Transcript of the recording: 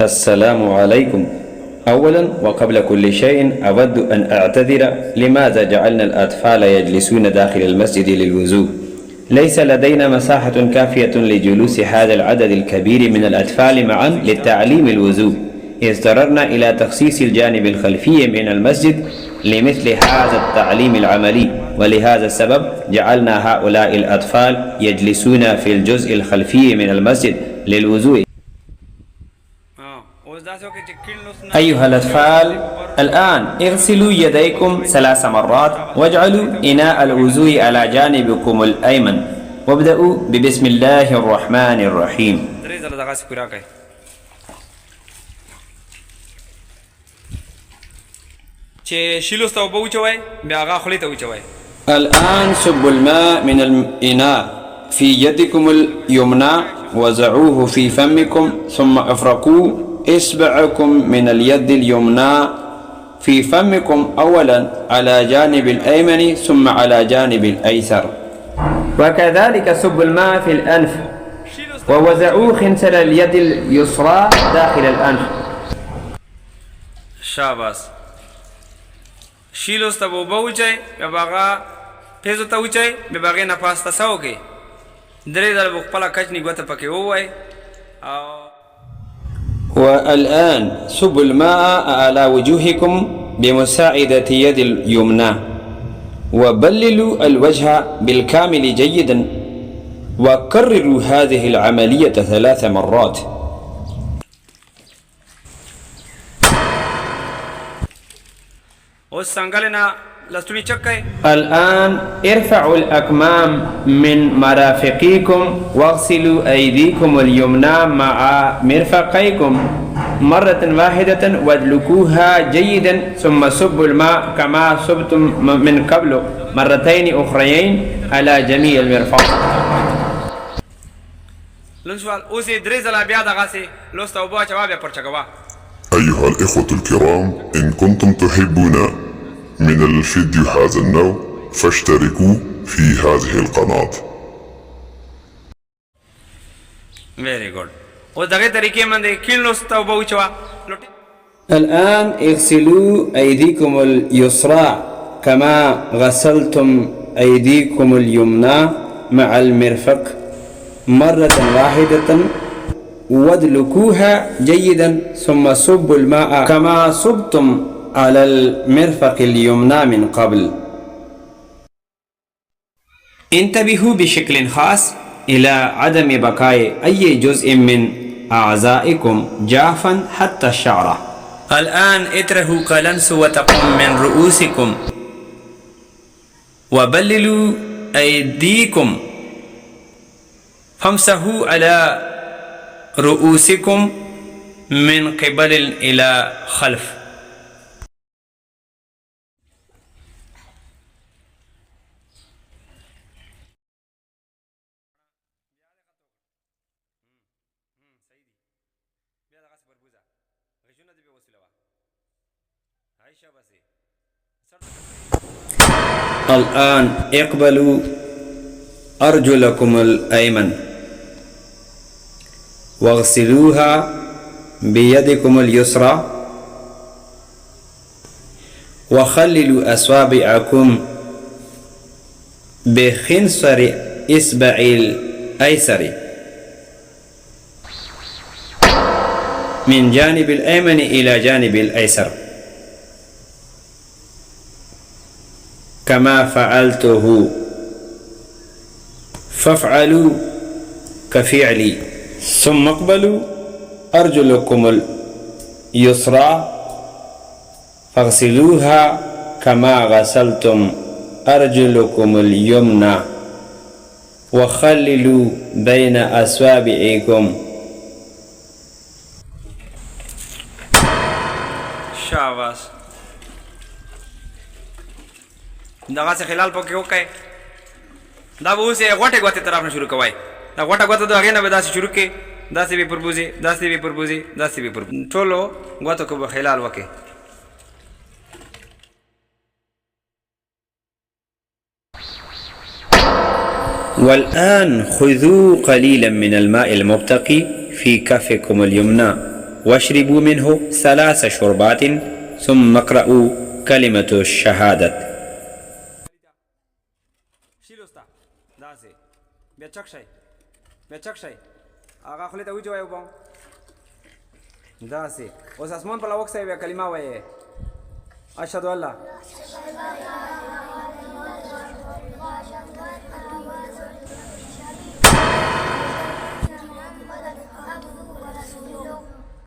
السلام عليكم. أولا وقبل كل شيء أود أن أعتذر لماذا جعلنا الأطفال يجلسون داخل المسجد للوضوء. ليس لدينا مساحة كافية لجلوس هذا العدد الكبير من الأطفال معا للتعليم الوضوء، اضطررنا إلى تخصيص الجانب الخلفي من المسجد لمثل هذا التعليم العملي، ولهذا السبب جعلنا هؤلاء الأطفال يجلسون في الجزء الخلفي من المسجد للوضوء. أيها الأطفال، الآن اغسلوا يديكم 3 مرات واجعلوا إناء الوضوء على جانبكم الأيمن وابدأوا ببسم الله الرحمن الرحيم. الآن صبوا الماء من الإناء في يدكم اليمنى وضعوه في فمكم ثم افركوا إصبعكم من اليد اليمنى في فمكم أولا على جانب الأيمن ثم على جانب الأيسر، وكذلك صبوا الماء في الأنف ووضعوا خنصر اليد اليسرى داخل الأنف. شاباس. شیلوس تا بوچای بباغا پیزو تا وچای بباغه نفاس تا ساوګي درې دل بخپلا کچنی ګوته پکې وای. والآن صبوا الماء على وجوهكم بمساعدة يد اليمنى وبللوا الوجه بالكامل جيدا وكرروا هذه العملية 3 مرات. الآن ارفعوا الأكمام من مرافقيكم واغسلوا أيديكم اليمنى مع مرفقيكم مرة واحدة وادلكوها جيدا ثم صبوا الماء كما صبتم من قبل مرتين أخريين على جميع المرفق. أيها الإخوة الكرام، إن كنتم تحبون من الفيديو هذا النوع فاشتركوا في هذه القناة. Very good. ودغه طریقې باندې کینلوس توبه وچوا. الآن اغسلوا أيديكم اليسرى كما غسلتم أيديكم اليمنى مع المرفق مرة واحدة وادلكوها جيدا ثم صبوا الماء كما صبتم على المرفق اليمنى من قبل. انتبهوا بشكل خاص إلى عدم بقاء أي جزء من أعضائكم جافا حتى الشعر. الآن اطرحوا قلنس وتقم من رؤوسكم وبللوا أيديكم فامسحوا على رؤوسكم من قبل إلى خلف. الآن اقبلوا أرجلكم الأيمن واغسلوها بيدكم اليسرى وخللوا أصابعكم بخنصر إصبع الأيسر من جانب الأيمن إلى جانب الأيسر كما فعلته، فافعلوا كفعلي. ثم اقبلوا أرجلكم اليسرى فاغسلوها كما غسلتم أرجلكم اليمنى وخللوا بين أصابعكم. شاباس. دغه څه خلال پکې وکای دا به اوسه غوټه غوټه طرف نه شروع کوي. دا غوټه غوټه د هغه نه به داسې شروع کې داسې به پربوزي داسې به پربوزي داسې به پربوزي ټولو غوټه کو به خلال وکي. والآن خذوا قليلا من الماء المبتقي في كفكم اليمنى واشربوا منه 3 شربات ثم اقرأوا كلمة الشهادة. شیلوستا داسې بیا چک شي هغه خولې ته وچوئ وبم داسې اوس اسمان په لوک صاحب کلمه وایي اشهد الله